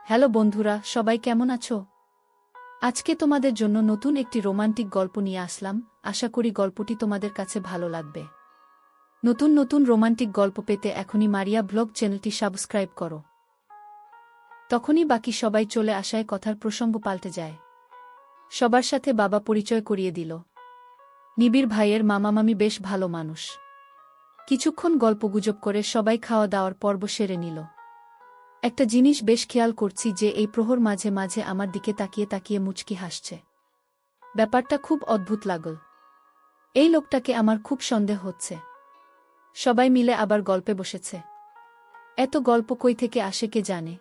Hello বন্ধুরা, সবাই কেমন আছো? আজকে তোমাদের জন্য নতুন একটি রোমান্টিক গল্প নিয়ে আসলাম। আশা করি গল্পটি তোমাদের কাছে ভালো লাগবে। নতুন নতুন রোমান্টিক গল্প পেতে এখনই মারিয়া ব্লগ চ্যানেলটি সাবস্ক্রাইব করো। তখনই বাকি সবাই চলে আসায় কথার প্রসঙ্গ পাল্টে যায়। সবার সাথে বাবা পরিচয় করিয়ে দিল। নিবিড় ভাইয়ের মামামামি বেশ ভালো মানুষ। কিছুক্ষণ গল্পগুজব করে সবাই খাওয়া দাওয়ার পর্ব সেরে নিল। একটা জিনিস বেশ খেয়াল করছি যে এই প্রহর মাঝে মাঝে আমার দিকে তাকিয়ে তাকিয়ে মুচকি হাসছে। ব্যাপারটা খুব অদ্ভুত লাগল। এই লোকটাকে আমার খুব সন্দেহ হচ্ছে। সবাই মিলে আবার গল্পে বসেছে। এত গল্প কই থেকে আসে কে জানে।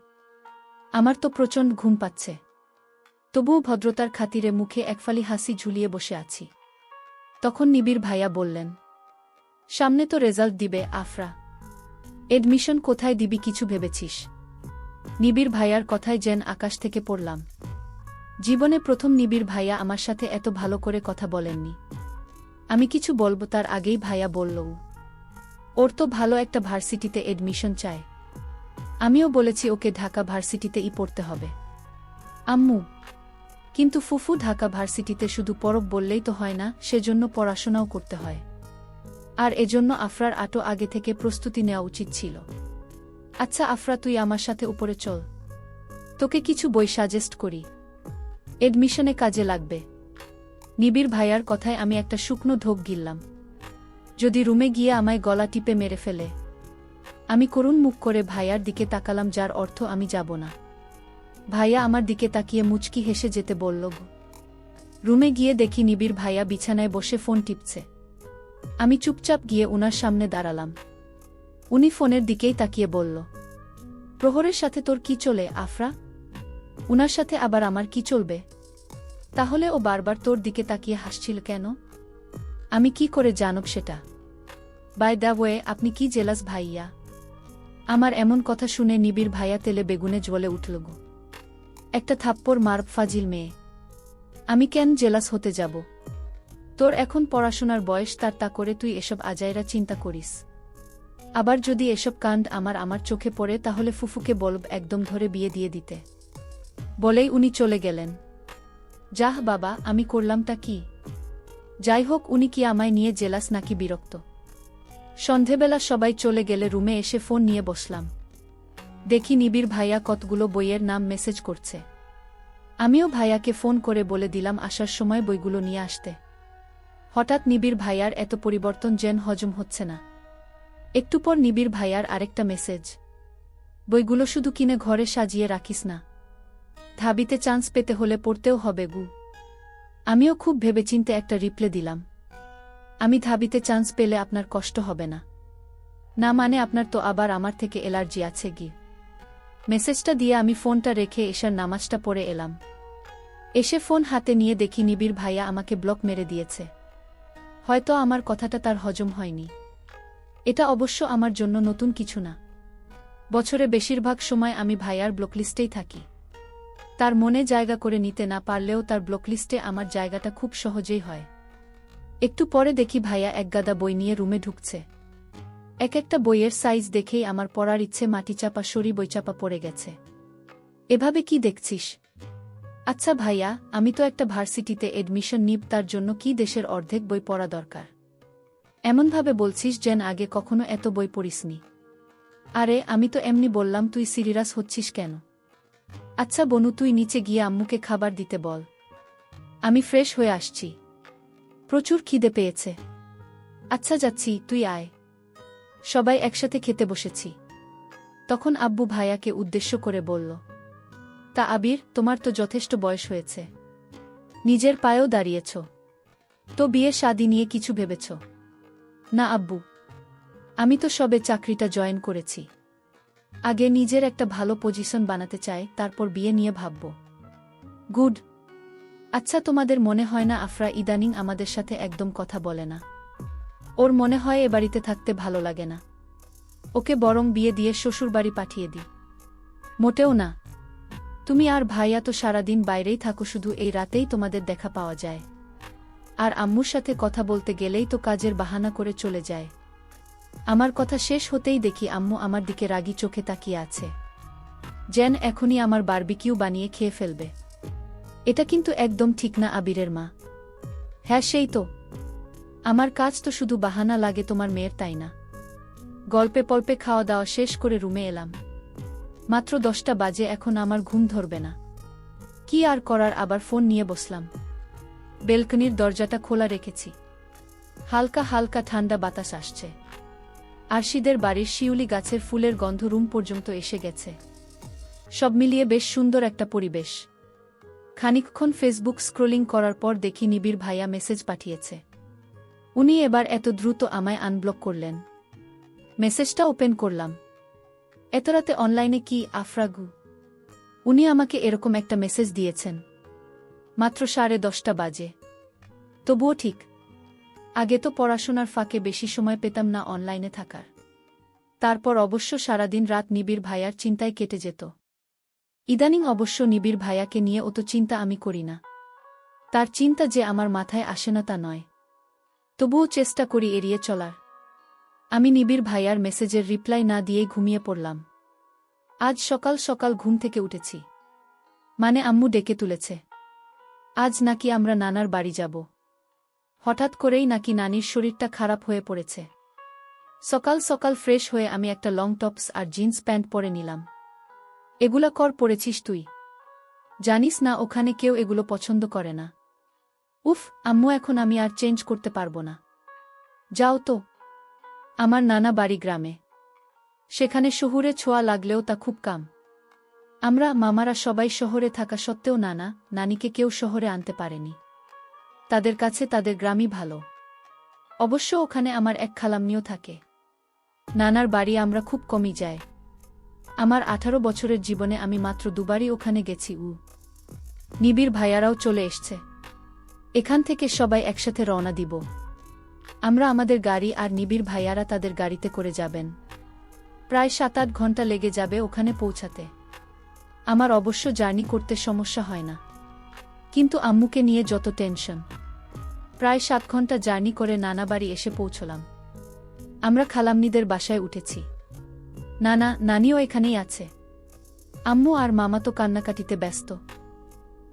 আমার তো প্রচণ্ড ঘুম পাচ্ছে। তবুও ভদ্রতার খাতিরে মুখে একফালি হাসি ঝুলিয়ে বসে আছি। তখন নিবিড় ভাইয়া বললেন, সামনে তো রেজাল্ট দিবে আফরা। এডমিশন কোথায় দিবি কিছু ভেবেছিস? নিবিড় ভাইয়ার কথায় যেন আকাশ থেকে পড়লাম। জীবনে প্রথম নিবিড় ভাইয়া আমার সাথে এত ভালো করে কথা বলেননি। আমি কিছু বলবো তার আগেই ভাইয়া বলল, ওর তো ভালো একটা ভার্সিটিতে এডমিশন চায়। আমিও বলেছি ওকে ঢাকা ভার্সিটিতেই পড়তে হবে। আম্মু, কিন্তু ফুফু ঢাকা ভার্সিটিতে শুধু পড়ব বললেই তো হয় না, সেজন্য পড়াশোনাও করতে হয়। আর এজন্য আফরার আগে থেকে প্রস্তুতি নেওয়া উচিত ছিল। আচ্ছা আফরা, তুই আমার সাথে উপরে চল, তোকে কিছু বই সাজেস্ট করি, এডমিশনে কাজে লাগবে। নিবিড় ভাইয়ার কথায় আমি একটা শুকনো ঢোক গিললাম। যদি রুমে গিয়ে আমায় গলা টিপে মেরে ফেলে। আমি করুণ মুখ করে ভাইয়ার দিকে তাকালাম, যার অর্থ আমি যাব না। ভাইয়া আমার দিকে তাকিয়ে মুচকি হেসে যেতে বলল। রুমে গিয়ে দেখি নিবিড় ভাইয়া বিছানায় বসে ফোন টিপছে। আমি চুপচাপ গিয়ে উনার সামনে দাঁড়ালাম। উনি ফোনের দিকেই তাকিয়ে বলল, প্রহরের সাথে তোর কি চলে আফরা? উনার সাথে আবার আমার কি চলবে? তাহলে ও বারবার তোর দিকে তাকিয়ে হাসছিল কেন? আমি কি করে জানব সেটা? বাই দ্য ওয়ে, আপনি কি জেলাস ভাইয়া? আমার এমন কথা শুনে নিবিড় ভাইয়া তেলে বেগুনে জ্বলে উঠল। একটা থাপ্পড় মার, ফাজিল মেয়ে। আমি কেন জেলাস হতে যাব? তোর এখন পড়াশোনার বয়স, তার তা করে তুই এসব আজাইরা চিন্তা করিস। আবার যদি এসব কাণ্ড আমার চোখে পড়ে তাহলে ফুফুকে বলব একদম ধরে বিয়ে দিয়ে দিতে। বলেই উনি চলে গেলেন। যাহ বাবা, আমি করলামটা কি? যাই হোক, উনি কি আমায় নিয়ে জেলাস নাকি বিরক্ত? সন্ধেবেলা সবাই চলে গেলে রুমে এসে ফোন নিয়ে বসলাম। দেখি নিবিড় ভাইয়া কতগুলো বইয়ের নাম মেসেজ করছে। আমিও ভাইয়াকে ফোন করে বলে দিলাম আসার সময় বইগুলো নিয়ে আসতে। হঠাৎ নিবিড় ভাইয়ার এত পরিবর্তন যেন হজম হচ্ছে না। একটু পর নিবিড় ভাইয়ার আরেকটা মেসেজ, বইগুলো শুধু কিনে ঘরে সাজিয়ে রাখিস না, ধাবিতে চান্স পেতে হলে পড়তেও হবে গু। আমিও খুব ভেবেচিন্তে একটা রিপ্লে দিলাম, আমি ধাবিতে চান্স পেলে আপনার কষ্ট হবে না। না মানে আপনার তো আবার আমার থেকে অ্যালার্জি আছে গি। মেসেজটা দিয়ে আমি ফোনটা রেখে এশার নামাজটা পড়ে এলাম। এসে ফোন হাতে নিয়ে দেখি নিবিড় ভাইয়া আমাকে ব্লক মেরে দিয়েছে। হয়তো আমার কথাটা তার হজম হয়নি। এটা অবশ্য আমার জন্য নতুন কিছু না। বছরে বেশিরভাগ সময় আমি ভাইয়ার ব্লকলিস্টেই থাকি। তার মনে জায়গা করে নিতে না পারলেও তার ব্লকলিস্টে আমার জায়গাটা খুব সহজেই হয়। একটু পরে দেখি ভাইয়া একগাদা বই নিয়ে রুমে ঢুকছে। এক একটা বইয়ের সাইজ দেখেই আমার পড়ার ইচ্ছে মাটিচাপা সরি বইচাপা পড়ে গেছে। এভাবে কি দেখছিস? আচ্ছা ভাইয়া, আমি তো একটা ভার্সিটিতে এডমিশন নিব, তার জন্য কি দেশের অর্ধেক বই পড়া দরকার? এমনভাবে বলছিস যেন আগে কখনো এত বই পড়িসনি। আরে আমি তো এমনি বললাম, তুই সিরিয়াস হচ্ছিস কেন? আচ্ছা বনু, তুই নিচে গিয়ে আম্মুকে খাবার দিতে বল। আমি ফ্রেশ হয়ে আসছি, প্রচুর খিদে পেয়েছে। আচ্ছা যাচ্ছি, তুই আয়। সবাই একসাথে খেতে বসেছি। তখন আব্বু ভাইয়াকে উদ্দেশ্য করে বলল, তা আবির, তোমার তো যথেষ্ট বয়স হয়েছে, নিজের পায়েও দাঁড়িয়েছ, তো বিয়ে শাদী নিয়ে কিছু ভেবেছ? না আব্বু, আমি তো সবে চাকরিটা জয়েন করেছি। আগে নিজের একটা ভালো পজিশন বানাতে চাই, তারপর বিয়ে নিয়ে ভাবব। গুড। আচ্ছা, তোমাদের মনে হয় না আফরা ইদানিং আমাদের সাথে একদম কথা বলে না? ওর মনে হয় এ বাড়িতে থাকতে ভালো লাগে না। ওকে বরং বিয়ে দিয়ে শ্বশুরবাড়ি পাঠিয়ে দিই। মোটেও না। তুমি আর ভাইয়া তো সারাদিন বাইরেই থাকো, শুধু এই রাতেই তোমাদের দেখা পাওয়া যায়। আর আম্মুর সাথে কথা বলতে গেলেই তো কাজের বাহানা করে চলে যায়। আমার কথা শেষ হতেই দেখি আম্মু আমার দিকে রাগী চোখে তাকিয়ে আছে। জেন এখনই আমার বারবিকিউ বানিয়ে খেয়ে ফেলবে। এটা কিন্তু একদম ঠিক না আবিরের মা। হ্যাঁ সেই তো, আমার কাজ তো শুধু বাহানা লাগে তোমার মেয়ের, তাই না? গল্পে পল্পে খাওয়া দাওয়া শেষ করে রুমে এলাম। মাত্র 10টা বাজে, এখন আমার ঘুম ধরবে না। কি আর করার, আবার ফোন নিয়ে বসলাম। বেলকনির দরজাটা খোলা রেখেছি, হালকা হালকা ঠান্ডা বাতাস আসছে। আরশিদের বাড়ির শিউলি গাছের ফুলের গন্ধ রুম পর্যন্ত এসে গেছে। সব মিলিয়ে বেশ সুন্দর একটা পরিবেশ। খানিকক্ষণ ফেসবুক স্ক্রোলিং করার পর দেখি নিবিড় ভাইয়া মেসেজ পাঠিয়েছে। উনি এবার এত দ্রুত আমায় আনব্লক করলেন। মেসেজটা ওপেন করলাম। এত রাতে অনলাইনে কি আফরাগু? উনি আমাকে এরকম একটা মেসেজ দিয়েছেন মাত্র 10:30 বাজে। তবুও ঠিক, আগে তো পড়াশোনার ফাঁকে বেশি সময় পেতাম না অনলাইনে থাকার। তারপর অবশ্য সারাদিন রাত নিবিড় ভাইয়ার চিন্তায় কেটে যেত। ইদানিং অবশ্য নিবিড় ভাইয়াকে নিয়ে অত চিন্তা আমি করি না। তার চিন্তা যে আমার মাথায় আসে না তা নয়, তবুও চেষ্টা করি এড়িয়ে চলার। আমি নিবিড় ভাইয়ার মেসেজের রিপ্লাই না দিয়েই ঘুমিয়ে পড়লাম। আজ সকাল সকাল ঘুম থেকে উঠেছি, মানে আম্মু ডেকে তুলেছে। আজ নাকি আমরা নানার বাড়ি যাব। হঠাৎ করেই নাকি নানির শরীরটা খারাপ হয়ে পড়েছে। সকাল সকাল ফ্রেশ হয়ে আমি একটা লং টপস আর জিন্স প্যান্ট পরে নিলাম। এগুলা পরেছিস তুই? জানিস না ওখানে কেউ এগুলো পছন্দ করে না। উফ আম্মু, এখন আমি আর চেঞ্জ করতে পারবো না। যাও তো। আমার নানা বাড়ি গ্রামে, সেখানে শহুরে ছোঁয়া লাগলেও তা খুব কম। আমরা মামারা সবাই শহরে থাকা সত্ত্বেও নানা নানিকে কেউ শহরে আনতে পারেনি। তাদের কাছে তাদের গ্রামই ভালো। অবশ্য ওখানে আমার এক খালাম্মিও থাকে। নানার বাড়ি আমরা খুব কমই যাই। আমার 18 বছরের জীবনে আমি মাত্র 2বারই ওখানে গেছি। নিবিড় ভাইয়ারাও চলে এসছে। এখান থেকে সবাই একসাথে রওনা দিব। আমরা আমাদের গাড়ি আর নিবিড় ভাইয়ারা তাদের গাড়িতে করে যাবেন। প্রায় 7-8 ঘন্টা লেগে যাবে ওখানে পৌঁছাতে। আমার অবশ্য জার্নি করতে সমস্যা হয় না, কিন্তু আম্মুকে নিয়ে যত টেনশন। প্রায় 7 ঘন্টা জার্নি করে নানা বাড়ি এসে পৌঁছলাম। আমরা খালাম্নিদের বাসায় উঠেছি। নানা নানিও এখানেই আছে। আম্মু আর মামা তো কান্নাকাটিতে ব্যস্ত।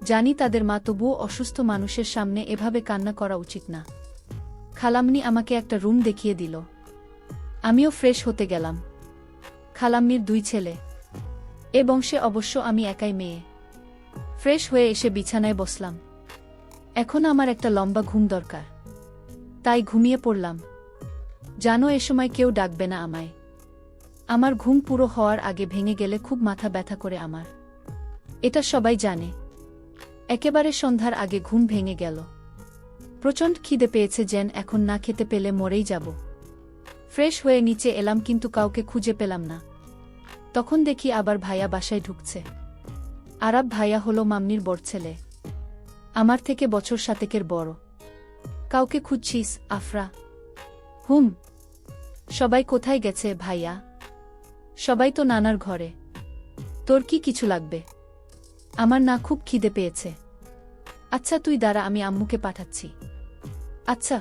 জানি তাদের মা, তবুও অসুস্থ মানুষের সামনে এভাবে কান্না করা উচিত না। খালাম্নি আমাকে একটা রুম দেখিয়ে দিল। আমিও ফ্রেশ হতে গেলাম। খালাম্নির 2 ছেলে। এ বংশে অবশ্য আমি একাই মেয়ে। ফ্রেশ হয়ে এসে বিছানায় বসলাম। এখন আমার একটা লম্বা ঘুম দরকার, তাই ঘুমিয়ে পড়লাম। জানো, এ সময় কেউ ডাকবে না আমায়। আমার ঘুম পুরো হওয়ার আগে ভেঙে গেলে খুব মাথা ব্যথা করে আমার। এটা সবাই জানে। একেবারে সন্ধ্যার আগে ঘুম ভেঙে গেল। প্রচণ্ড খিদে পেয়েছে, যেন এখন না খেতে পেলে মরেই যাব। ফ্রেশ হয়ে নিচে এলাম, কিন্তু কাউকে খুঁজে পেলাম না। তখন দেখি আবার ভাইয়া বাসায় ঢুকছে। আরাব ভাইয়া হলো মামনির বড় ছেলে, আমার থেকে বছর 7-এর বড়। কাউকে খুঁজছিস আফরা? হুম। সবাই কোথায় গেছে ভাইয়া? সবাই তো নানার ঘরে। তোর কি কিছু লাগবে? আমার না খুব খিদে পেয়েছে। আচ্ছা তুই দাঁড়া, আমি আম্মুকে পাঠাচ্ছি। আচ্ছা।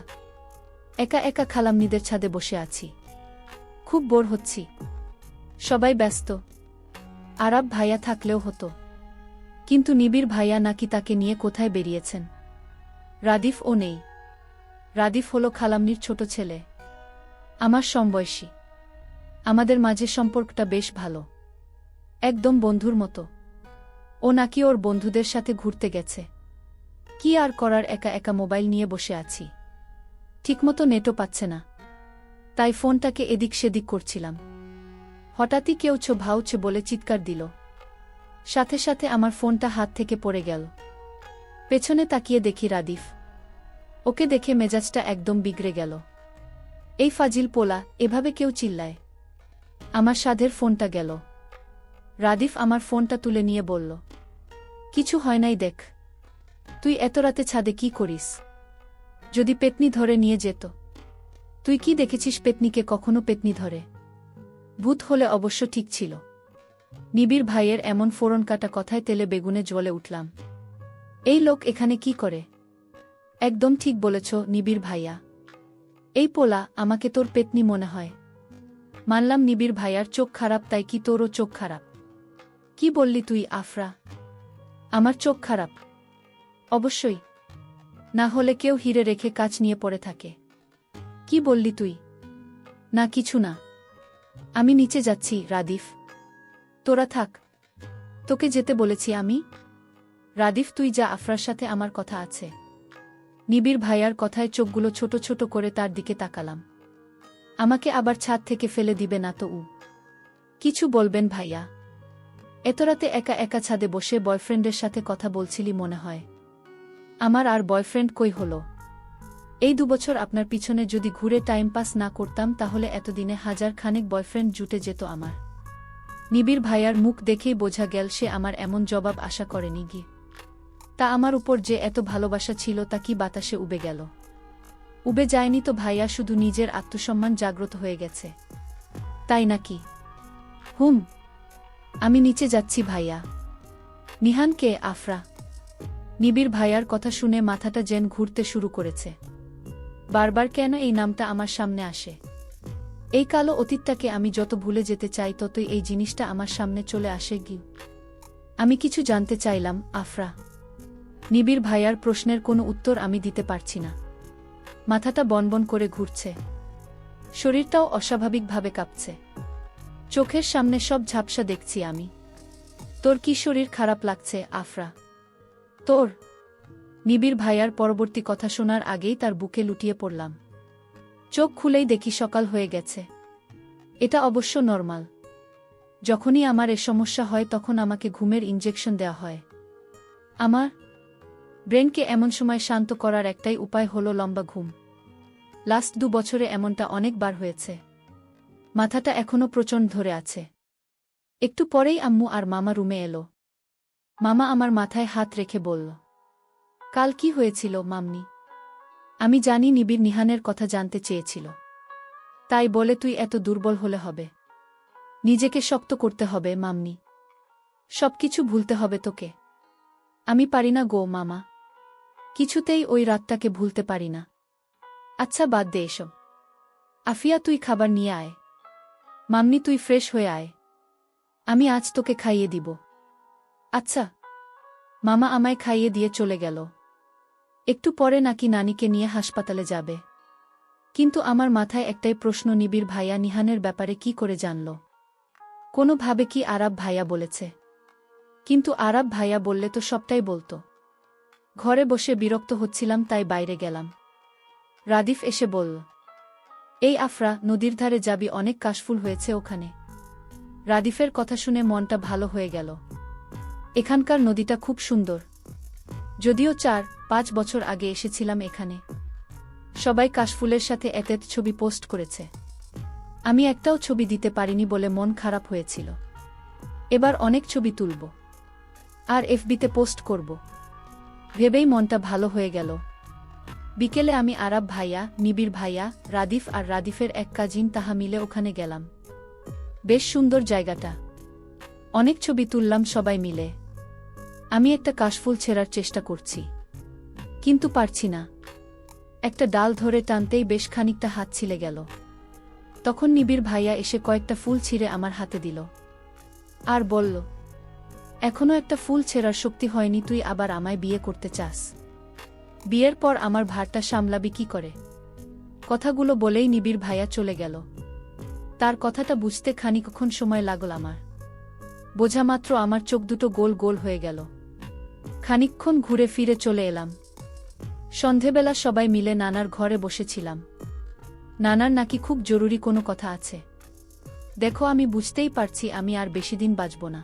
একা একা খালাম্নিদের ছাদে বসে আছি, খুব বোর হচ্ছি। সবাই ব্যস্ত। আরাব ভাইয়া থাকলেও হতো, কিন্তু নিবিড় ভাইয়া নাকি তাকে নিয়ে কোথায় বেরিয়েছেন। রাদিফ ও নেই। রাদিফ হলো খালাম্নির ছোট ছেলে, আমার সমবয়সী। আমাদের মাঝে সম্পর্কটা বেশ ভালো, একদম বন্ধুর মতো। ও নাকি ওর বন্ধুদের সাথে ঘুরতে গেছে। কি আর করার, একা একা মোবাইল নিয়ে বসে আছি। ঠিকমতো নেটও পাচ্ছে না, তাই ফোনটাকে এদিক সেদিক করছিলাম। হঠাৎই কেউ ছো ভাউছে বলে চিৎকার দিল। সাথে সাথে আমার ফোনটা হাত থেকে পড়ে গেল। পেছনে তাকিয়ে দেখি রাদিফ। ওকে দেখে মেজাজটা একদম বিগড়ে গেল। এই ফাজিল পোলা, এভাবে কেউ চিল্লায়? আমার সাধের ফোনটা গেল। রাদিফ আমার ফোনটা তুলে নিয়ে বলল, কিছু হয় নাই, দেখ। তুই এত রাতে ছাদে কি করিস? যদি পেতনি ধরে নিয়ে যেত? তুই কি দেখেছিস পেতনিকে কখনো পেতনি ধরে? ভূত হলে অবশ্য ঠিক ছিল। নিবিড় ভাইয়ের এমন ফোড়ন কাটা কথায় তেলে বেগুনে জ্বলে উঠলাম। এই লোক এখানে কি করে? একদম ঠিক বলেছ নিবিড় ভাইয়া। এই পোলা, আমাকে তোর পেতনি মনে হয়। মানলাম নিবিড় ভাইয়ার চোখ খারাপ, তাই কি তোরও চোখ খারাপ? কি বললি তুই আফরা? আমার চোখ খারাপ? অবশ্যই। না হলে কেউ হিরে রেখে কাচ নিয়ে পড়ে থাকে। কি বললি তুই? না কিছু না। আমি নিচে যাচ্ছি রাদিফ। তোরা থাক। তোকে যেতে বলেছি আমি। রাদিফ তুই যা, আফরার সাথে আমার কথা আছে। নিবিড় ভাইয়ার কথায় চোখগুলো ছোট ছোট করে তার দিকে তাকালাম। আমাকে আবার ছাদ থেকে ফেলে দিবে না তো? কিছু বলবেন ভাইয়া? এত রাতে একা একা ছাদে বসে বয়ফ্রেন্ডের সাথে কথা বলছিলি মনে হয়। আমার আর বয়ফ্রেন্ড কই হলো? এই 2 বছর আপনার পিছনে যদি ঘুরে টাইম পাস না করতাম তাহলে এতদিনে 1000 খানেক বয়ফ্রেন্ড জুটে যেত আমার। নিবিড় ভাইয়ার মুখ দেখেই বোঝা গেল সে আমার এমন জবাব আশা করেনি গি। তা আমার উপর যে এত ভালোবাসা ছিল তা কি বাতাসে উবে গেল? উবে যায়নি তো ভাইয়া, শুধু নিজের আত্মসম্মান জাগ্রত হয়ে গেছে। তাই নাকি? হুম। আমি নিচে যাচ্ছি ভাইয়া। নিহান কে? আফরা। নিবিড় ভাইয়ার কথা শুনে মাথাটা যেন ঘুরতে শুরু করেছে। বারবার কেন এই নামটা আমার সামনে আসে? এই কালো অতীতটাকে আমি যত ভুলে যেতে চাই ততই এই জিনিসটা আমার সামনে চলে আসে গি। আমি কিছু জানতে চাইলাম আফরা। নিবিড় ভাইয়ার প্রশ্নের কোনো উত্তর আমি দিতে পারছি না। মাথাটা বনবন করে ঘুরছে। শরীরটাও অস্বাভাবিকভাবে কাঁপছে। চোখের সামনে সব ঝাপসা দেখছি আমি। তোর কি শরীর খারাপ লাগছে আফরা? তোর? নিবিড় ভাইয়ার পরবর্তী কথা শোনার আগেই তার বুকে লুটিয়ে পড়লাম। চোখ খুলেই দেখি সকাল হয়ে গেছে। এটা অবশ্য নরমাল। যখনই আমার এ সমস্যা হয় তখন আমাকে ঘুমের ইনজেকশন দেওয়া হয়। আমার ব্রেনকে এমন সময় শান্ত করার একটাই উপায় হলো লম্বা ঘুম। লাস্ট 2 বছরে এমনটা অনেকবার হয়েছে। মাথাটা এখনো প্রচণ্ড ধরে আছে। একটু পরেই আম্মু আর মামা রুমে এলো। মামা আমার মাথায় হাত রেখে বলল, কাল কি হয়েছিল মাম্মি? আমি জানি নিবিড় নিহানের কথা জানতে চেয়েছিল। তাই বলে তুই এত দুর্বল হলে হবে? নিজেকে শক্ত করতে হবে মাম্মি। সবকিছু ভুলতে হবে তোকে। আমি পারি না গো মামা। কিছুতেই ওই রাতটাকে ভুলতে পারি না। আচ্ছা বাদ দে এসব। আফিয়া তুই খাবার নিয়ে আয়। মাম্মি তুই ফ্রেশ হয়ে আয়। আমি আজ তোকে খাইয়ে দিব। আচ্ছা। মামা আমায় খাইয়ে দিয়ে চলে গেল। একটু পরে নাকি নানিকে নিয়ে হাসপাতালে যাবে। কিন্তু আমার মাথায় একটাই প্রশ্ন, নিবিড় ভাইয়া নিহানের ব্যাপারে কি করে জানল? কোনোভাবে কি আরাব ভাইয়া বলেছে? কিন্তু আরাব ভাইয়া বললে তো সবটাই বলতো। ঘরে বসে বিরক্ত হচ্ছিলাম তাই বাইরে গেলাম। রাদিফ এসে বলল, এই আফরা, নদীর ধারে যাবি, অনেক কাশফুল হয়েছে ওখানে। রাদিফের কথা শুনে মনটা ভালো হয়ে গেল। এখানকার নদীটা খুব সুন্দর। যদিও 4-5 বছর আগে এসেছিলাম এখানে। সবাই কাশফুলের সাথে এতেত ছবি পোস্ট করেছে। আমি একটাও ছবি দিতে পারিনি বলে মন খারাপ হয়েছিল। এবার অনেক ছবি তুলব আর এফবিতে পোস্ট করব। ভেবেই মনটা ভালো হয়ে গেল। বিকেলে আমি আরাব ভাইয়া, নিবিড় ভাইয়া, রাদিফ আর রাদিফের এক কাজিন তাহা মিলে ওখানে গেলাম। বেশ সুন্দর জায়গাটা। অনেক ছবি তুললাম সবাই মিলে। আমি একটা কাশফুল ছেঁড়ার চেষ্টা করছি, কিন্তু পারছি না। একটা ডাল ধরে টানতেই বেশ খানিকটা হাত ছিলে গেল। তখন নিবিড় ভাইয়া এসে কয়েকটা ফুল ছিঁড়ে আমার হাতে দিল আর বলল, এখনো একটা ফুল ছেঁড়ার শক্তি হয়নি, তুই আবার আমায় বিয়ে করতে চাস? বিয়ের পর আমার ভারটা সামলাবি কি করে? কথাগুলো বলেই নিবিড় ভাইয়া চলে গেল। তার কথাটা বুঝতে খানিকক্ষণ সময় লাগল আমার। বোঝামাত্র আমার চোখ দুটো গোল গোল হয়ে গেল। খানিকক্ষণ ঘুরে ফিরে চলে এলাম। সন্ধেবেলা সবাই মিলে নানার ঘরে বসেছিলাম। নানার নাকি খুব জরুরি কোনো কথা আছে। দেখো, আমি বুঝতেই পারছি আমি আর বেশিদিন বাঁচব না।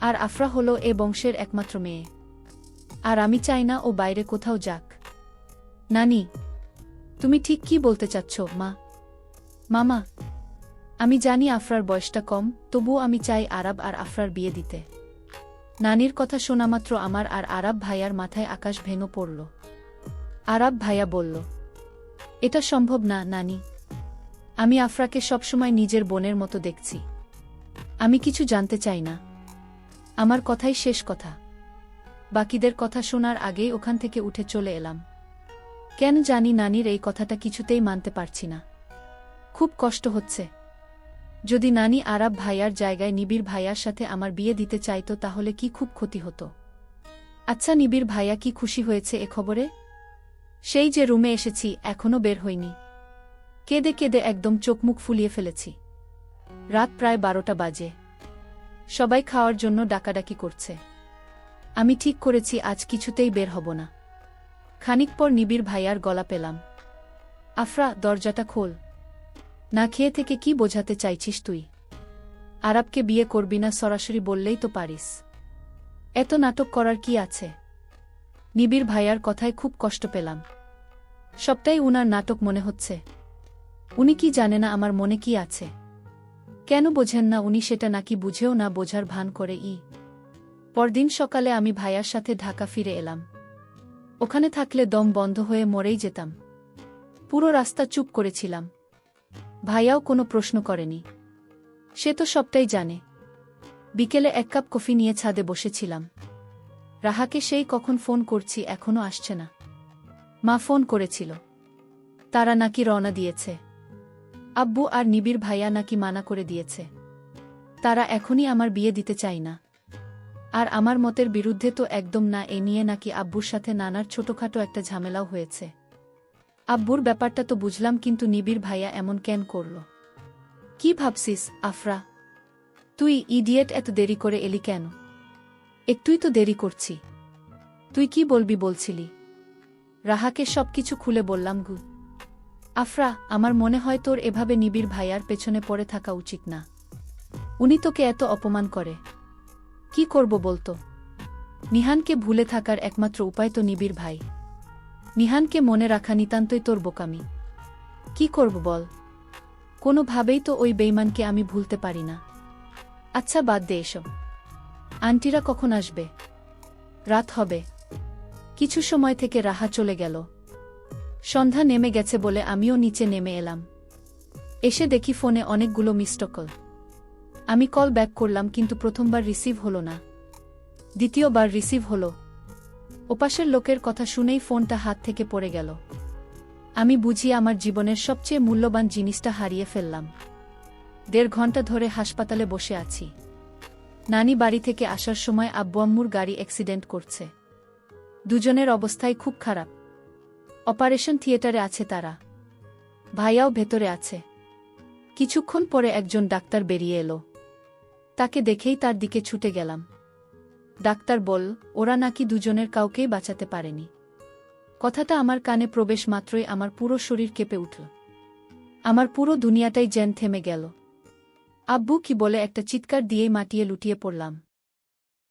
আর আফরা হলো এ বংশের একমাত্র মেয়ে। আর আমি চাই না ও বাইরে কোথাও যাক। নানি, তুমি ঠিক কি বলতে চাচ্ছ মা? মামা, আমি জানি আফরার বয়সটা কম, তবুও আমি চাই আরাব আর আফরার বিয়ে দিতে। নানির কথা শোনামাত্র আমার আর আরাব ভাইয়ার মাথায় আকাশ ভেঙে পড়ল। আরাব ভাইয়া বলল, এটা সম্ভব না নানি। আমি আফরাকে সবসময় নিজের বোনের মতো দেখছি। আমি কিছু জানতে চাই না। আমার কথাই শেষ কথা। বাকিদের কথা শোনার আগেই ওখান থেকে উঠে চলে এলাম। কেন জানি নানির এই কথাটা কিছুতেই মানতে পারছি না। খুব কষ্ট হচ্ছে। যদি নানি আরাব ভাইয়ার জায়গায় নিবিড় ভাইয়ার সাথে আমার বিয়ে দিতে চাইতো তাহলে কি খুব ক্ষতি হতো? আচ্ছা, নিবিড় ভাইয়া কি খুশি হয়েছে এ খবরে? সেই যে রুমে এসেছি, এখনো বের হইনি। কেঁদে কেঁদে একদম চোখমুখ ফুলিয়ে ফেলেছি। রাত প্রায় 12টা বাজে। সবাই খাওয়ার জন্য ডাকাডাকি করছে। আমি ঠিক করেছি আজ কিছুতেই বের হব না। খানিক পর নিবিড় ভাইয়ার গলা পেলাম। আফরা, দরজাটা খোল। না খেয়ে থেকে কি বোঝাতে চাইছিস তুই? আরাবকে বিয়ে করবি না সরাসরি বললেই তো পারিস। এত নাটক করার কি আছে? নিবিড় ভাইয়ার কথায় খুব কষ্ট পেলাম। সবটাই উনার নাটক মনে হচ্ছে। উনি কি জানে না আমার মনে কি আছে? কেন বোঝেন না উনি সেটা? নাকি বুঝেও না বোঝার ভান করে? পরদিন সকালে আমি ভাইয়ার সাথে ঢাকা ফিরে এলাম। ওখানে থাকলে দম বন্ধ হয়ে মরেই যেতাম। পুরো রাস্তা চুপ করেছিলাম। ভাইয়াও কোনো প্রশ্ন করেনি। সে তো সবটাই জানে। বিকেলে 1 কাপ কফি নিয়ে ছাদে বসেছিলাম। রাহাকে সেই কখন ফোন করছি, এখনো আসছে না। মা ফোন করেছিল, তারা নাকি রওনা দিয়েছে। আব্বু আর নিবিড় ভাইয়া নাকি মানা করে দিয়েছে। তারা এখনই আমার বিয়ে দিতে চায় না। আর আমার মতের বিরুদ্ধে তো একদম না। এ নিয়ে নাকি আব্বুর সাথে নানার ছোটখাটো একটা ঝামেলাও হয়েছে। আব্বুর ব্যাপারটা তো বুঝলাম, কিন্তু নিবিড় ভাইয়া এমন কেন করল? কি ভাবছিস আফরা? তুই ইডিয়েট, এত দেরি করে এলি কেন? একটুই তো দেরি করছি। তুই কি বলবি বলছিলি? রাহাকে সবকিছু খুলে বললাম। আফরা, আমার মনে হয় তোর এভাবে নিবিড় ভাইয়ার পেছনে পড়ে থাকা উচিত না। উনি তোকে এত অপমান করে। কি করব বলতো? নিহানকে ভুলে থাকার একমাত্র উপায় তো নিবিড় ভাই। নিহানকে মনে রাখা নিতান্তই তোর বোকামি। কি করব বল? কোনোভাবেই তো ওই বেইমানকে আমি ভুলতে পারি না। আচ্ছা, বাদ দে এসব। আন্টিরা কখন আসবে? রাত হবে। কিছু সময় থেকে রাহা চলে গেল। সন্ধ্যা নেমে গেছে বলে আমিও নিচে নেমে এলাম। এসে দেখি ফোনে অনেকগুলো মিসড কল। আমি কল ব্যাক করলাম, কিন্তু প্রথমবার রিসিভ হলো না। দ্বিতীয়বার রিসিভ হলো। ওপাশের লোকের কথা শুনেই ফোনটা হাত থেকে পড়ে গেল। আমি বুঝি আমার জীবনের সবচেয়ে মূল্যবান জিনিসটা হারিয়ে ফেললাম। 1.5 ঘন্টা ধরে হাসপাতালে বসে আছি। নানি বাড়ি থেকে আসার সময় আব্বু আম্মুর গাড়ি অ্যাক্সিডেন্ট করছে। দুজনের অবস্থাই খুব খারাপ। অপারেশন থিয়েটারে আছে তারা। ভাইয়াও ভেতরে আছে। কিছুক্ষণ পরে একজন ডাক্তার বেরিয়ে এলো। তাকে দেখেই তার দিকে ছুটে গেলাম। ডাক্তার বলল, ওরা নাকি দুজনের কাউকেই বাঁচাতে পারেনি। কথাটা আমার কানে প্রবেশ মাত্রই আমার পুরো শরীর কেঁপে উঠল। আমার পুরো দুনিয়াটাই যেন থেমে গেল। আব্বু কি বলে একটা চিৎকার দিয়েই মাটিয়ে লুটিয়ে পড়লাম।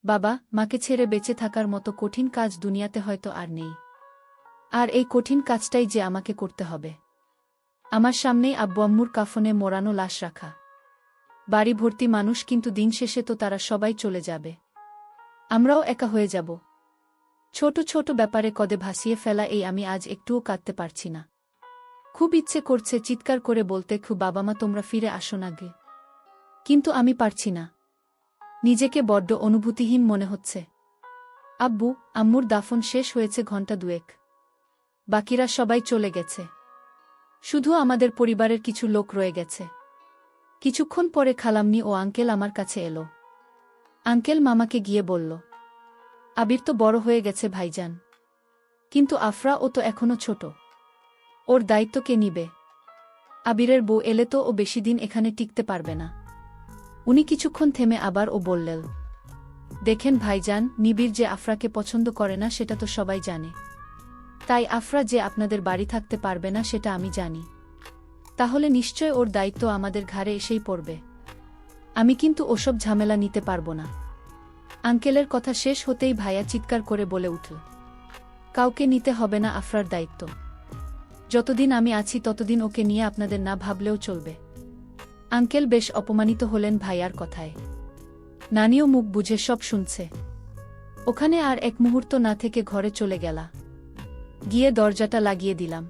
বাবা, মাকে ছেড়ে বেঁচে থাকার মতো কঠিন কাজ দুনিয়াতে হয়তো আর নেই। আর এই কঠিন কাজটাই যে আমাকে করতে হবে। আমার সামনেই আব্বু আম্মুর কাফনে মোড়ানো লাশ রাখা। বাড়ি ভর্তি মানুষ, কিন্তু দিন শেষে তো তারা সবাই চলে যাবে। আমরাও একা হয়ে যাব। ছোট ছোট ব্যাপারে কদে ভাসিয়ে ফেলা এই আমি আজ একটুও কাঁদতে পারছি না। খুব ইচ্ছে করছে চিৎকার করে বলতে, বাবা মা তোমরা ফিরে আসো না গে। কিন্তু আমি পারছি না। নিজেকে বড্ড অনুভূতিহীন মনে হচ্ছে। আব্বু আম্মুর দাফন শেষ হয়েছে 2 ঘন্টা। বাকিরা সবাই চলে গেছে। শুধু আমাদের পরিবারের কিছু লোক রয়ে গেছে। কিছুক্ষণ পরে খালাম্নি ও আঙ্কেল আমার কাছে এলো। আঙ্কেল মামাকে গিয়ে বলল, আবির তো বড় হয়ে গেছে ভাইজান, কিন্তু আফরা, ও তো এখনো ছোট। ওর দায়িত্ব কে নিবে? আবিরের বউ এলে তো ও বেশি দিন এখানে টিকতে পারবে না। উনি কিছুক্ষণ থেমে আবার ও বললেন, দেখেন ভাইজান, নিবিড় যে আফরাকে পছন্দ করে না সেটা তো সবাই জানে। তাই আফরা যে আপনাদের বাড়ি থাকতে পারবে না সেটা আমি জানি। তাহলে নিশ্চয় ওর দায়িত্ব আমাদের ঘাড়ে এসেই পড়বে। আমি কিন্তু ওসব ঝামেলা নিতে পারবো না। আঙ্কেলের কথা শেষ হতেই ভাইয়া চিৎকার করে বলে উঠল, কাউকে নিতে হবে না আফরার দায়িত্ব। যতদিন আমি আছি ততদিন ওকে নিয়ে আপনাদের না ভাবলেও চলবে। আঙ্কেল বেশ অপমানিত হলেন ভাইয়ার কথায়। নানিও মুখ বুঝে সব শুনছে। ওখানে আর এক মুহূর্ত না থেকে ঘরে চলে গেলা। গিয়ে দরজাটা লাগিয়ে দিলাম।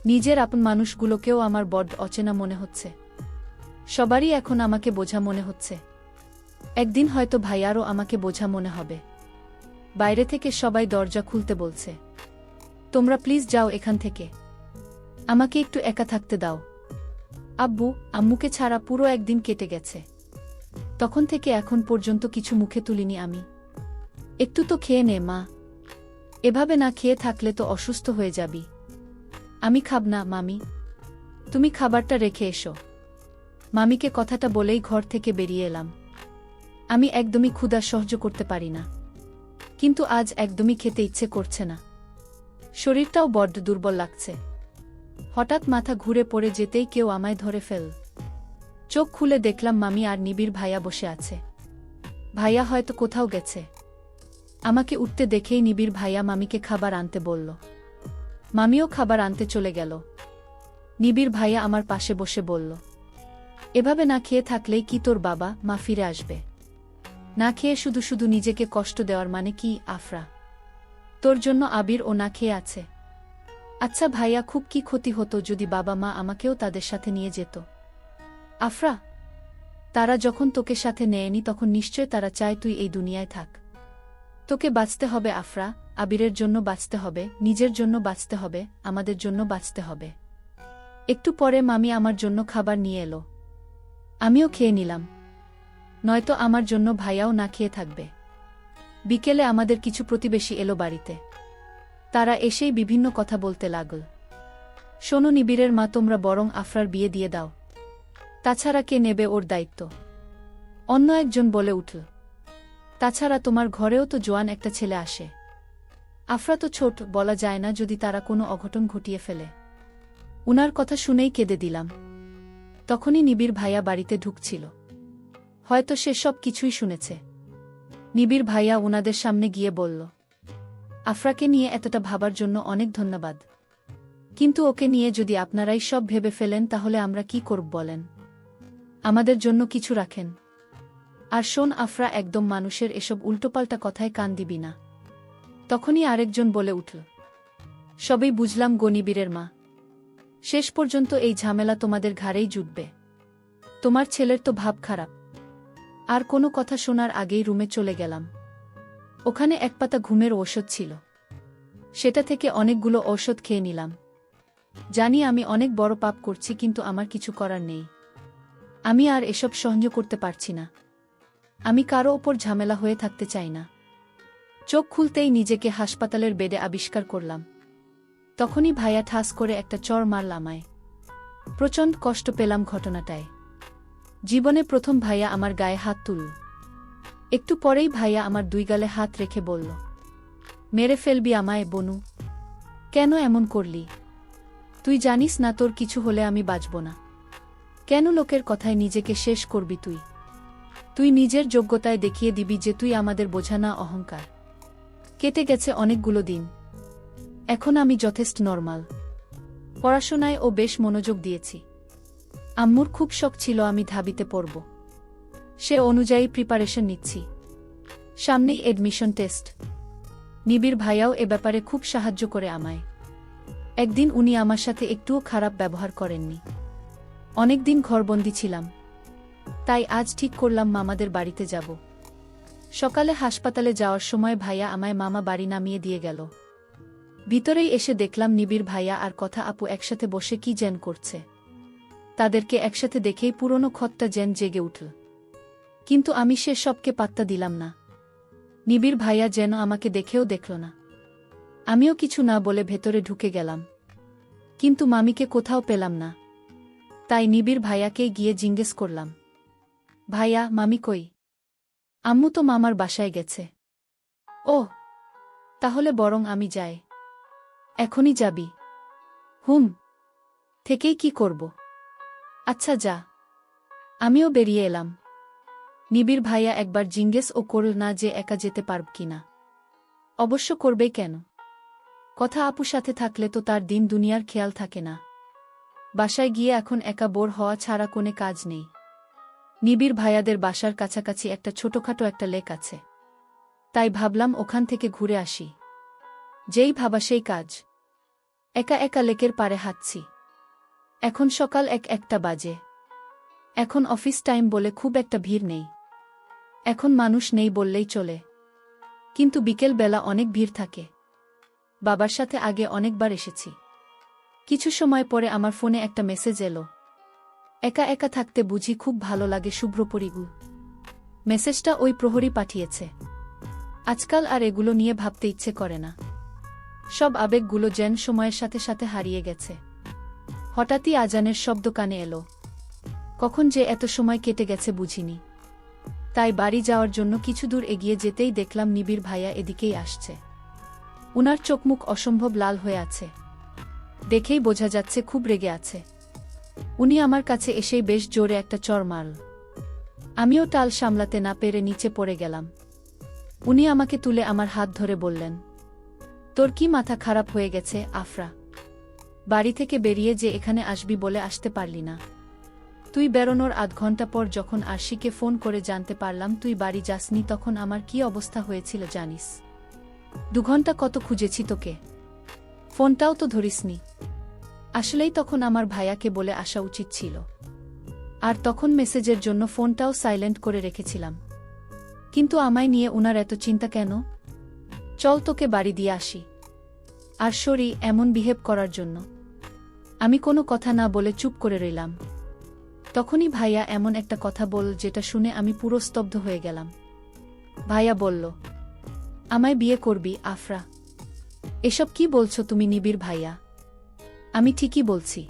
নিজের আপন মানুষগুলোকেও আমার বড্ড অচেনা মনে হচ্ছে। সবারই এখন আমাকে বোঝা মনে হচ্ছে। একদিন হয়তো ভাইয়ারও আমাকে বোঝা মনে হবে। বাইরে থেকে সবাই দরজা খুলতে বলছে, তোমরা প্লিজ যাও এখান থেকে, আমাকে একটু একা থাকতে দাও। আব্বু আম্মুকে ছাড়া পুরো একদিন কেটে গেছে। তখন থেকে এখন পর্যন্ত কিছু মুখে তুলিনি আমি। একটু তো খেয়ে নে মা, এভাবে না খেয়ে থাকলে তো অসুস্থ হয়ে যাবি। আমি খাব না মামি, তুমি খাবারটা রেখে এসো। মামিকে কথাটা বলেই ঘর থেকে বেরিয়ে এলাম। আমি একদমই ক্ষুধা সহ্য করতে পারি না, কিন্তু আজ একদমই খেতে ইচ্ছে করছে না। শরীরটাও বড্ড দুর্বল লাগছে। হঠাৎ মাথা ঘুরে পড়ে যেতেই কেউ আমায় ধরে ফেল। চোখ খুলে দেখলাম মামি আর নিবিড় ভাইয়া বসে আছে। ভাইয়া হয়তো কোথাও গেছে। আমাকে উঠতে দেখেই নিবিড় ভাইয়া মামিকে খাবার আনতে বলল। মামিও খাবার আনতে চলে গেল। নিবিড় ভাইয়া আমার পাশে বসে বলল, এভাবে না খেয়ে থাকলেই কি তোর বাবা মা ফিরে আসবে? না খেয়ে শুধু শুধু নিজেকে কষ্ট দেওয়ার মানে কি আফরা? তোর জন্য আবির ও না খেয়ে আছে। আচ্ছা ভাইয়া, খুব কি ক্ষতি হতো যদি বাবা মা আমাকেও তাদের সাথে নিয়ে যেত? আফরা, তারা যখন তোকে সাথে নেয়নি তখন নিশ্চয় তারা চায় তুই এই দুনিয়ায় থাক। তোকে বাঁচতে হবে আফরা, আবিরের জন্য বাঁচতে হবে, নিজের জন্য বাঁচতে হবে, আমাদের জন্য বাঁচতে হবে। একটু পরে মামি আমার জন্য খাবার নিয়ে এলো। আমিও খেয়ে নিলাম, নয়তো আমার জন্য ভাইয়াও না খেয়ে থাকবে। বিকেলে আমাদের কিছু প্রতিবেশী এলো বাড়িতে। তারা এসেই বিভিন্ন কথা বলতে লাগল। শোনো নিবিড়ের মা, তোমরা বরং আফরার বিয়ে দিয়ে দাও, তাছাড়া কে নেবে ওর দায়িত্ব? অন্য একজন বলে উঠল, তাছাড়া তোমার ঘরেও তো জোয়ান একটা ছেলে আসে। আফরা তো ছোট, বলা যায় না যদি তারা কোনো অঘটন ঘটিয়ে ফেলে। উনার কথা শুনেই কেঁদে দিলাম। তখনই নিবিড় ভাইয়া বাড়িতে ঢুকছিল। হয়তো সে সব কিছুই শুনেছে। নিবিড় ভাইয়া উনাদের সামনে গিয়ে বলল, আফরাকে নিয়ে এতটা ভাবার জন্য অনেক ধন্যবাদ, কিন্তু ওকে নিয়ে যদি আপনারাই সব ভেবে ফেলেন তাহলে আমরা কি করব বলেন? আমাদের জন্য কিছু রাখেন। আর শোন আফরা, একদম মানুষের এসব উল্টোপাল্টা কথায় কান দিবি না। তখনই আরেকজন বলে উঠল, সবই বুঝলাম গো নিবিড়ের মা, শেষ পর্যন্ত এই ঝামেলা তোমাদের ঘাড়েই জুটবে। তোমার ছেলের তো ভাব খারাপ। আর কোনো কথা শোনার আগেই রুমে চলে গেলাম। ওখানে এক পাতা ঘুমের ঔষধ ছিল, সেটা থেকে অনেকগুলো ঔষধ খেয়ে নিলাম। জানি আমি অনেক বড় পাপ করছি, কিন্তু আমার কিছু করার নেই। আমি আর এসব সহ্য করতে পারছি না। আমি কারো ওপর ঝামেলা হয়ে থাকতে চাই না। চোখ খুলতেই নিজেকে হাসপাতালের বেডে আবিষ্কার করলাম। তখনই ভাইয়া ঠাস করে একটা চড় মারল আমায়। প্রচণ্ড কষ্ট পেলাম ঘটনাটায়। জীবনে প্রথম ভাইয়া আমার গায়ে হাত তুলল। একটু পরেই ভাইয়া আমার দুই গালে হাত রেখে বলল, মেরে ফেলবি আমায় বনু? কেন এমন করলি? তুই জানিস না তোর কিছু হলে আমি বাঁচব না? কেন লোকের কথায় নিজেকে শেষ করবি তুই? তুই নিজের যোগ্যতায় দেখিয়ে দিবি যে তুই আমাদের বোঝা না, অহংকার। কেটে গেছে অনেকগুলো দিন, এখন আমি যথেষ্ট নরমাল। পড়াশোনায় ও বেশ মনোযোগ দিয়েছি। আম্মুর খুব শখ ছিল আমি ঢাবিতে পড়ব। সে অনুযায়ী প্রিপারেশন নিচ্ছি। সামনেই এডমিশন টেস্ট। নিবিড় ভাইয়াও এ ব্যাপারে খুব সাহায্য করে আমায়। একদিন উনি আমার সাথে একটুও খারাপ ব্যবহার করেননি। অনেকদিন ঘরবন্দি ছিলাম, তাই আজ ঠিক করলাম মামাদের বাড়িতে যাব। সকালে হাসপাতালে যাওয়ার সময় ভাইয়া আমায় মামা বাড়ি নামিয়ে দিয়ে গেল। ভিতরেই এসে দেখলাম নিবিড় ভাইয়া আর কথা আপু একসাথে বসে কি যেন করছে। তাদেরকে একসাথে দেখেই পুরনো ক্ষতটা যেন জেগে উঠল, কিন্তু আমি সে সবকে পাত্তা দিলাম না। নিবিড় ভাইয়া যেন আমাকে দেখেও দেখল না। আমিও কিছু না বলে ভেতরে ঢুকে গেলাম, কিন্তু মামিকে কোথাও পেলাম না। তাই নিবিড় ভাইয়াকেই গিয়ে জিজ্ঞেস করলাম, ভাইয়া মামি কই? আম্মু তো মামার বাসায় গেছে। ওহ, তাহলে বরং আমি যাই। এখনই যাবি? হুম, থেকেই কি করব? আচ্ছা যা। আমিও বেরিয়ে এলাম। নিবিড় ভাইয়া একবার জিজ্ঞেস ও করল না যে একা যেতে পারব কিনা। অবশ্য করবেই কেন? কথা আপুর সাথে থাকলে তো তার দিন দুনিয়ার খেয়াল থাকে না। বাসায় গিয়ে এখন একা বোর হওয়া ছাড়া কোনো কাজ নেই। নিবিড় ভাইয়াদের বাসার কাছাকাছি একটা ছোটখাটো একটা লেক আছে, তাই ভাবলাম ওখান থেকে ঘুরে আসি। যেই ভাবা সেই কাজ। একা একা লেকের পাড়ে হাঁটছি। এখন সকাল একটা বাজে। এখন অফিস টাইম বলে খুব একটা ভিড় নেই। এখন মানুষ নেই বললেই চলে, কিন্তু বিকেল বেলা অনেক ভিড় থাকে। বাবার সাথে আগে অনেকবার এসেছি। কিছু সময় পরে আমার ফোনে একটা মেসেজ এলো। একা একা থাকতে বুঝি খুব ভালো লাগে শুভ্রপরিগু। মেসেজটা ওই প্রহরী পাঠিয়েছে। আজকাল আর এগুলো নিয়ে ভাবতে ইচ্ছে করে না। সব আবেগগুলো যেন সময়ের সাথে সাথে হারিয়ে গেছে। হঠাৎই আজানের শব্দ কানে এলো। কখন যে এত সময় কেটে গেছে বুঝিনি। তাই বাড়ি যাওয়ার জন্য কিছু দূর এগিয়ে যেতেই দেখলাম নিবিড় ভাইয়া এদিকেই আসছে। উনার চোখমুখ অসম্ভব লাল হয়ে আছে। দেখেই বোঝা যাচ্ছে খুব রেগে আছে। উনি আমার কাছে এসেই বেশ জোরে একটা চড় মারল। আমিও টাল সামলাতে না পেরে নিচে পড়ে গেলাম। উনি আমাকে তুলে আমার হাত ধরে বললেন, তোর কি মাথা খারাপ হয়ে গেছে আফরা? বাড়ি থেকে বেরিয়ে যে এখানে আসবি বলে আসতে পারলি না? তুই বেরোনোর আধ ঘন্টা পর যখন আরশিকে ফোন করে জানতে পারলাম তুই বাড়ি যাসনি, তখন আমার কি অবস্থা হয়েছিল জানিস? 2 ঘন্টা কত খুঁজেছি তোকে, ফোনটাও তো ধরিসনি। আসলেই তখন আমার ভাইয়াকে বলে আসা উচিত ছিল। আর তখন মেসেজের জন্য ফোনটাও সাইলেন্ট করে রেখেছিলাম। কিন্তু আমায় নিয়ে উনার এত চিন্তা কেন? চল তোকে বাড়ি দিয়ে আসি। আর সরি এমন বিহেভ করার জন্য। আমি কোনো কথা না বলে চুপ করে রইলাম। তখনই ভাইয়া এমন একটা কথা বলল যেটা শুনে আমি পুরো স্তব্ধ হয়ে গেলাম। ভাইয়া বলল, আমায় বিয়ে করবি আফরা? এসব কি বলছো তুমি নিবিড় ভাইয়া? আমি ঠিকই বলছি।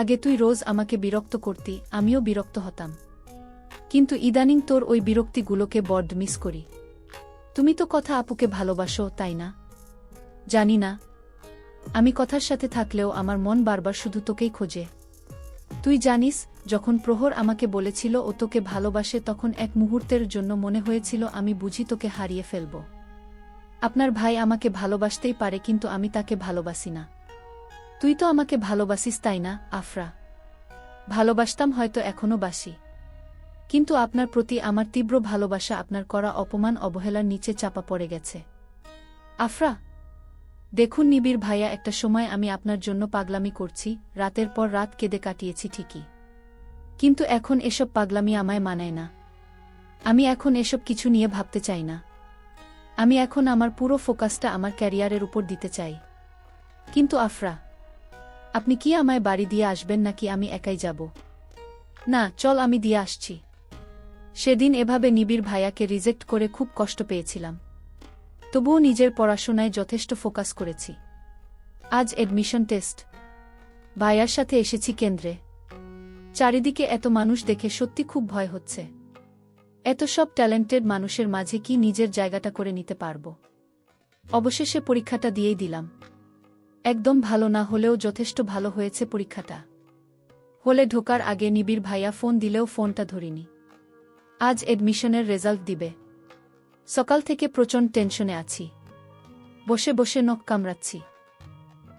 আগে তুই রোজ আমাকে বিরক্ত করতি, আমিও বিরক্ত হতাম। কিন্তু ইদানিং তোর ওই বিরক্তিগুলোকে বড্ড মিস করি। তুমি তো কথা আপুকে ভালোবাসো তাই না? জানি না, আমি কথার সাথে থাকলেও আমার মন বারবার শুধু তোকেই খোঁজে। তুই জানিস, যখন প্রহর আমাকে বলেছিল ও তোকে ভালোবাসে তখন এক মুহূর্তের জন্য মনে হয়েছিল আমি বুঝি তোকে হারিয়ে ফেলব। আপনার ভাই আমাকে ভালোবাসতেই পারে কিন্তু আমি তাকে ভালোবাসি না। তুই তো আমাকে ভালোবাসিস তাই না আফরা? ভালোবাসতাম, হয়তো এখনো বাসি। কিন্তু আপনার প্রতি আমার তীব্র ভালোবাসা আপনার করা অপমান অবহেলার নিচে চাপা পড়ে গেছে। আফরা, দেখুন নিবিড় ভাইয়া, একটা সময় আমি আপনার জন্য পাগলামি করছি, রাতের পর রাত কেঁদে কাটিয়েছি ঠিকই। কিন্তু এখন এসব পাগলামি আমায় মানায় না। আমি এখন এসব কিছু নিয়ে ভাবতে চাই না। আমি এখন আমার পুরো ফোকাসটা আমার ক্যারিয়ারের উপর দিতে চাই। কিন্তু আফরা, আপনি কি আমায় বাড়ি দিয়ে আসবেন নাকি আমি একাই যাব? না, চল আমি দিয়ে আসছি। সেদিন এভাবে নিবিড় ভাইয়াকে রিজেক্ট করে খুব কষ্ট পেয়েছিলাম। তবুও নিজের পড়াশোনায় যথেষ্ট ফোকাস করেছি। আজ এডমিশন টেস্ট। ভাইয়ার সাথে এসেছি কেন্দ্রে। চারিদিকে এত মানুষ দেখে সত্যি খুব ভয় হচ্ছে। এত সব ট্যালেন্টেড মানুষের মাঝে কি নিজের জায়গাটা করে নিতে পারব? অবশেষে পরীক্ষাটা দিয়েই দিলাম। একদম ভালো না হলেও যথেষ্ট ভালো হয়েছে পরীক্ষাটা। হলে ঢোকার আগে নিবিড় ভাইয়া ফোন দিলেও ফোনটা ধরিনি। আজ এডমিশনের রেজাল্ট দিবে। সকাল থেকে প্রচণ্ড টেনশনে আছি। বসে বসে নখ কামড়াচ্ছি।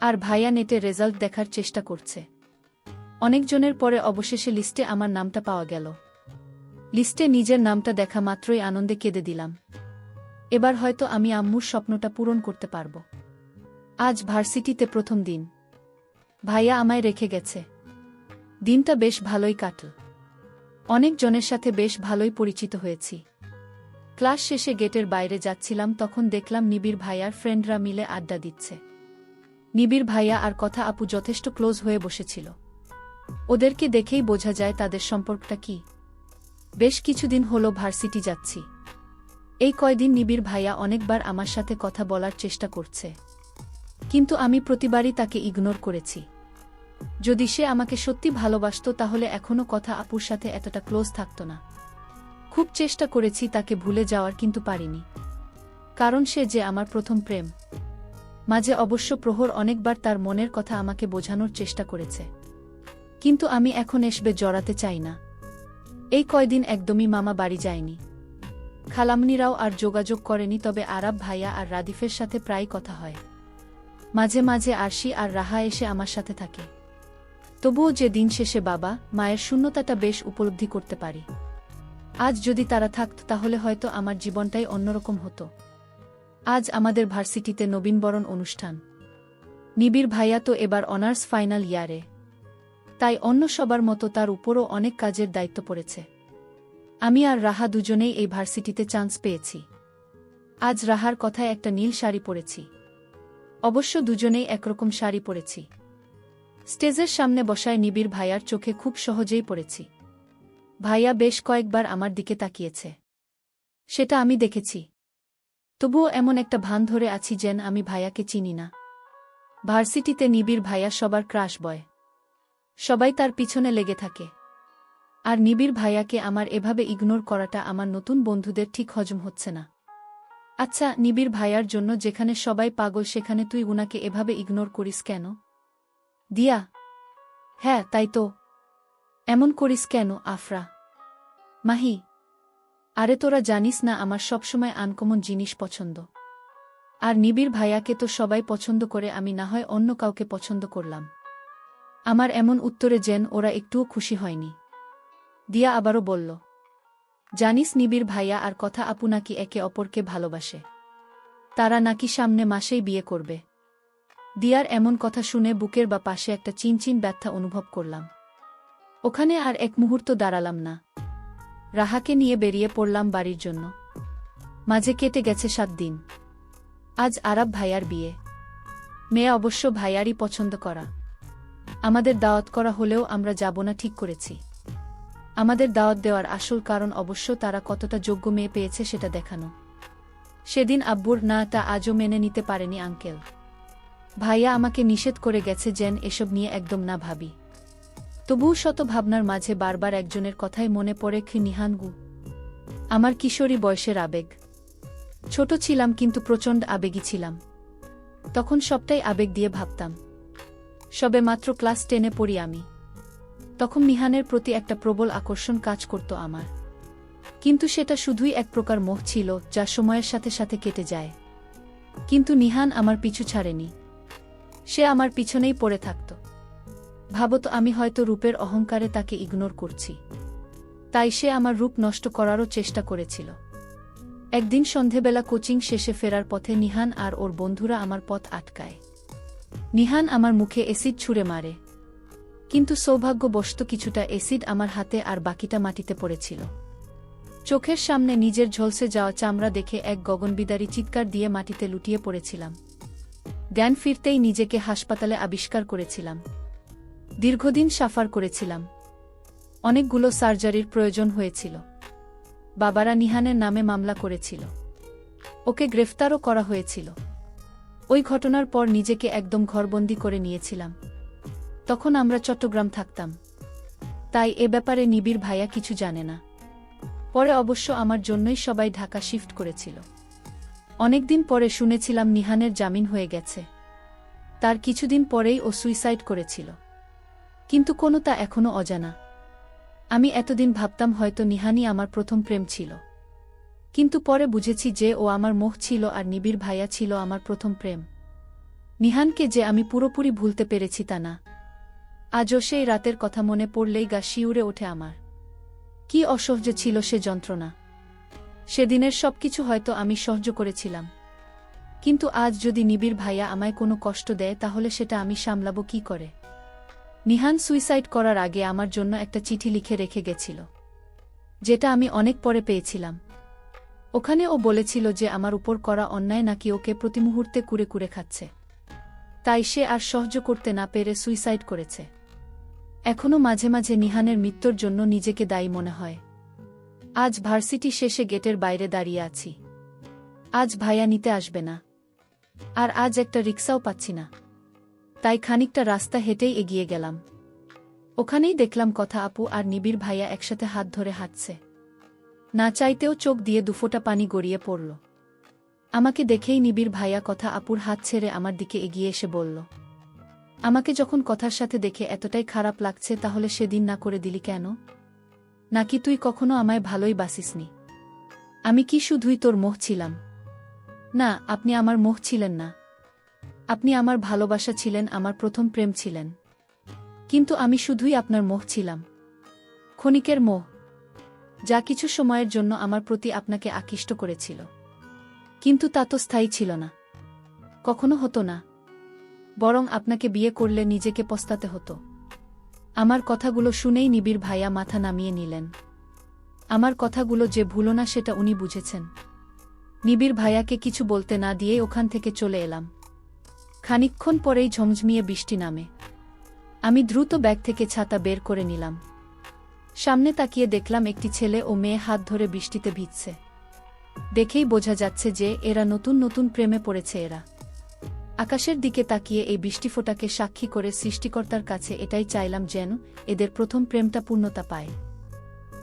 আর ভাইয়া নেটে রেজাল্ট দেখার চেষ্টা করছে। অনেকজনের পরে অবশেষে লিস্টে আমার নামটা পাওয়া গেল। লিস্টে নিজের নামটা দেখা মাত্রই আনন্দে কেঁদে দিলাম। এবার হয়তো আমি আম্মুর স্বপ্নটা পূরণ করতে পারব। আজ ভার্সিটিতে প্রথম দিন। ভাইয়া আমায় রেখে গেছে। দিনটা বেশ ভালোই কাটল। অনেক জনের সাথে বেশ ভালোই পরিচিত হয়েছি। ক্লাস শেষে গেটের বাইরে যাচ্ছিলাম, তখন দেখলাম নিবিড় ভাইয়ার ফ্রেন্ডরা মিলে আড্ডা দিচ্ছে। নিবিড় ভাইয়া আর কথা আপু যথেষ্ট ক্লোজ হয়ে বসেছিল। ওদেরকে দেখেই বোঝা যায় তাদের সম্পর্কটা কি। বেশ কিছুদিন হলো ভার্সিটি যাচ্ছি। এই কয়দিন নিবিড় ভাইয়া অনেকবার আমার সাথে কথা বলার চেষ্টা করছে, কিন্তু আমি প্রতিবারই তাকে ইগনোর করেছি। যদি সে আমাকে সত্যি ভালোবাসত তাহলে এখনো কথা আপুর সাথে এতটা ক্লোজ থাকত না। খুব চেষ্টা করেছি তাকে ভুলে যাওয়ার, কিন্তু পারিনি। কারণ সে যে আমার প্রথম প্রেম। মাঝে অবশ্য প্রহর অনেকবার তার মনের কথা আমাকে বোঝানোর চেষ্টা করেছে, কিন্তু আমি এখন এসবে জড়াতে চাই না। এই কয়দিন একদমই মামা বাড়ি যায়নি। খালামনিরাও আর যোগাযোগ করেনি, তবে আরাব ভাইয়া আর রাদিফের সাথে প্রায় কথা হয়। মাঝে মাঝে আরশি আর রাহা এসে আমার সাথে থাকে। তবুও যে দিন শেষে বাবা মায়ের শূন্যতাটা বেশ উপলব্ধি করতে পারি। আজ যদি তারা থাকত তাহলে হয়তো আমার জীবনটাই অন্যরকম হতো। আজ আমাদের ভার্সিটিতে নবীনবরণ অনুষ্ঠান। নিবিড় ভাইয়া তো এবার অনার্স ফাইনাল ইয়ারে, তাই অন্য সবার মতো তার উপরও অনেক কাজের দায়িত্ব পড়েছে। আমি আর রাহা দুজনেই এই ভার্সিটিতে চান্স পেয়েছি। আজ রাহার কথায় একটা নীল শাড়ি পরেছি। অবশ্য দুজনেই একরকম শাড়ি পরেছি। স্টেজের সামনে বসায় নিবিড় ভাইয়ার চোখে খুব সহজেই পড়েছি। ভাইয়া বেশ কয়েকবার আমার দিকে তাকিয়েছে। সেটা আমি দেখেছি। তবুও এমন একটা ভান ধরে আছি যেন আমি ভাইয়াকে চিনি না। ভার্সিটিতে নিবিড় ভাইয়া সবার ক্রাশ বয়। সবাই তার পিছনে লেগে থাকে। আর নিবিড় ভাইয়াকে আমার এভাবে ইগনোর করাটা আমার নতুন বন্ধুদের ঠিক হজম হচ্ছে না। আচ্ছা, নিবিড় ভাইয়ার জন্য যেখানে সবাই পাগল সেখানে তুই উনাকে এভাবে ইগনোর করিস কেন? দিয়া। হ্যাঁ, তাই তো। এমন করিস কেন, আফরা? মাহি। আরে তোরা জানিস না আমার সবসময় আনকমন জিনিস পছন্দ। আর নিবিড় ভাইয়াকে তো সবাই পছন্দ করে, আমি না হয় অন্য কাউকে পছন্দ করলাম। আমার এমন উত্তরে যেন ওরা একটুও খুশি হয়নি। দিয়া আবারও বলল, জানিস নিবিড় ভাইয়া আর কথা আপু নাকি একে অপরকে ভালোবাসে। তারা নাকি সামনে মাসেই বিয়ে করবে। দিয়ার এমন কথা শুনে বুকের বা পাশে একটা চিনচিন ব্যথা অনুভব করলাম। ওখানে আর এক মুহূর্ত দাঁড়ালাম না। রাহাকে নিয়ে বেরিয়ে পড়লাম বাড়ির জন্য। মাঝে কেটে গেছে 7 দিন। আজ আরাব ভাইয়ার বিয়ে। মেয়ে অবশ্য ভাইয়ারই পছন্দ করা। আমাদের দাওয়াত করা হলেও আমরা যাব না ঠিক করেছি। আমাদের দাওয়াত দেওয়ার আসল কারণ অবশ্য তারা কতটা যোগ্য মেয়ে পেয়েছে সেটা দেখানো। সেদিন আব্বুর নাটা আজও মেনে নিতে পারেনি আঙ্কেল। ভাইয়া আমাকে নিষেধ করে গেছে যেন এসব নিয়ে একদম না ভাবি। তবুও শত ভাবনার মাঝে বারবার একজনের কথাই মনে পড়ে, নিহানগু। আমার কিশোরী বয়সের আবেগ। ছোট ছিলাম কিন্তু প্রচণ্ড আবেগী ছিলাম। তখন সবটাই আবেগ দিয়ে ভাবতাম। সবে মাত্র ক্লাস 10-এ পড়ি আমি। তখন নিহানের প্রতি একটা প্রবল আকর্ষণ কাজ করত আমার। কিন্তু সেটা শুধুই এক প্রকার মোহ ছিল যা সময়ের সাথে সাথে কেটে যায়। কিন্তু নিহান আমার পিছু ছাড়েনি। সে আমার পিছনেই পড়ে থাকত। ভাবত আমি হয়তো রূপের অহংকারে তাকে ইগনোর করছি। তাই সে আমার রূপ নষ্ট করারও চেষ্টা করেছিল। একদিন সন্ধেবেলা কোচিং শেষে ফেরার পথে নিহান আর ওর বন্ধুরা আমার পথ আটকায়। নিহান আমার মুখে অ্যাসিড ছুঁড়ে মারে। কিন্তু সৌভাগ্যবশত কিছুটা অ্যাসিড আমার হাতে আর বাকিটা মাটিতে পড়েছিল। চোখের সামনে নিজের ঝলসে যাওয়া চামড়া দেখে এক গগনবিদারী চিৎকার দিয়ে মাটিতে লুটিয়ে পড়েছিলাম। জ্ঞান ফিরতেই নিজেকে হাসপাতালে আবিষ্কার করেছিলাম। দীর্ঘদিন সাফার করেছিলাম। অনেকগুলো সার্জারির প্রয়োজন হয়েছিল। বাবারা নিহানের নামে মামলা করেছিল। ওকে গ্রেফতারও করা হয়েছিল। ওই ঘটনার পর নিজেকে একদম ঘরবন্দি করে নিয়েছিলাম। তখন আমরা চট্টগ্রাম থাকতাম। তাই এ ব্যাপারে নিবিড় ভাইয়া কিছু জানে না। পরে অবশ্য আমার জন্যই সবাই ঢাকা শিফট করেছিল। অনেকদিন পরে শুনেছিলাম নিহানের জামিন হয়ে গেছে। তার কিছুদিন পরেই ও সুইসাইড করেছিল। কিন্তু কোনো তা এখনও অজানা। আমি এতদিন ভাবতাম হয়তো নিহানই আমার প্রথম প্রেম ছিল। কিন্তু পরে বুঝেছি যে ও আমার মোহ ছিল আর নিবিড় ভাইয়া ছিল আমার প্রথম প্রেম। নিহানকে যে আমি পুরোপুরি ভুলতে পেরেছি তা না। আজও সেই রাতের কথা মনে পড়লেই গা শিউরে ওঠে আমার। কি অসহ্য ছিল সে যন্ত্রণা। সেদিনের সবকিছু হয়তো আমি সহ্য করেছিলাম। কিন্তু আজ যদি নিবিড় ভাইয়া আমায় কোনো কষ্ট দেয় তাহলে সেটা আমি সামলাবো কি করে? নিহান সুইসাইড করার আগে আমার জন্য একটা চিঠি লিখে রেখে গেছিল, যেটা আমি অনেক পরে পেয়েছিলাম। ওখানে ও বলেছিল যে আমার উপর করা অন্যায় নাকি ওকে প্রতি মুহূর্তে কুরে কুরে খাচ্ছে। তাই সে আর সহ্য করতে না পেরে সুইসাইড করেছে। এখনও মাঝে মাঝে নিহানের মৃত্যুর জন্য নিজেকে দায়ী মনে হয়। আজ ভার্সিটি শেষে গেটের বাইরে দাঁড়িয়ে আছি। আজ ভাইয়া নিতে আসবে না। আর আজ একটা রিকশাও পাচ্ছি না। তাই খানিকটা রাস্তা হেঁটেই এগিয়ে গেলাম। ওখানেই দেখলাম কথা আপু আর নিবিড় ভাইয়া একসাথে হাত ধরে হাঁটছে। না চাইতেও চোখ দিয়ে দুফোঁটা পানি গড়িয়ে পড়ল। আমাকে দেখেই নিবিড় ভাইয়া কথা আপুর হাত ছেড়ে আমার দিকে এগিয়ে এসে বলল, আমাকে যখন কথার সাথে দেখে এতটাই খারাপ লাগছে তাহলে সেদিন না করে দিলি কেন? নাকি তুই কখনো আমায় ভালোই বাসিসনি? আমি কি শুধুই তোর মোহ ছিলাম? না, আপনি আমার মোহ ছিলেন না। আপনি আমার ভালোবাসা ছিলেন, আমার প্রথম প্রেম ছিলেন। কিন্তু আমি শুধুই আপনার মোহ ছিলাম। ক্ষণিকের মোহ, যা কিছু সময়ের জন্য আমার প্রতি আপনাকে আকৃষ্ট করেছিল। কিন্তু তা তো স্থায়ী ছিল না। কখনো হতো না। বরং আপনাকে বিয়ে করলে নিজেকে পস্তাতে হতো। আমার কথাগুলো শুনেই নিবিড় ভাইয়া মাথা নামিয়ে নিলেন। আমার কথাগুলো যে ভুলো না সেটা উনি বুঝেছেন। নিবিড় ভাইয়াকে কিছু বলতে না দিয়েই ওখান থেকে চলে এলাম। খানিকক্ষণ পরেই ঝমঝমিয়ে বৃষ্টি নামে। আমি দ্রুত ব্যাগ থেকে ছাতা বের করে নিলাম। সামনে তাকিয়ে দেখলাম একটি ছেলে ও মেয়ে হাত ধরে বৃষ্টিতে ভিজছে। দেখেই বোঝা যাচ্ছে যে এরা নতুন নতুন প্রেমে পড়েছে। এরা আকাশের দিকে তাকিয়ে এই বৃষ্টিফোঁটাকে সাক্ষী করে সৃষ্টিকর্তার কাছে এটাই চাইলাম যেন এদের প্রথম প্রেমটা পূর্ণতা পায়।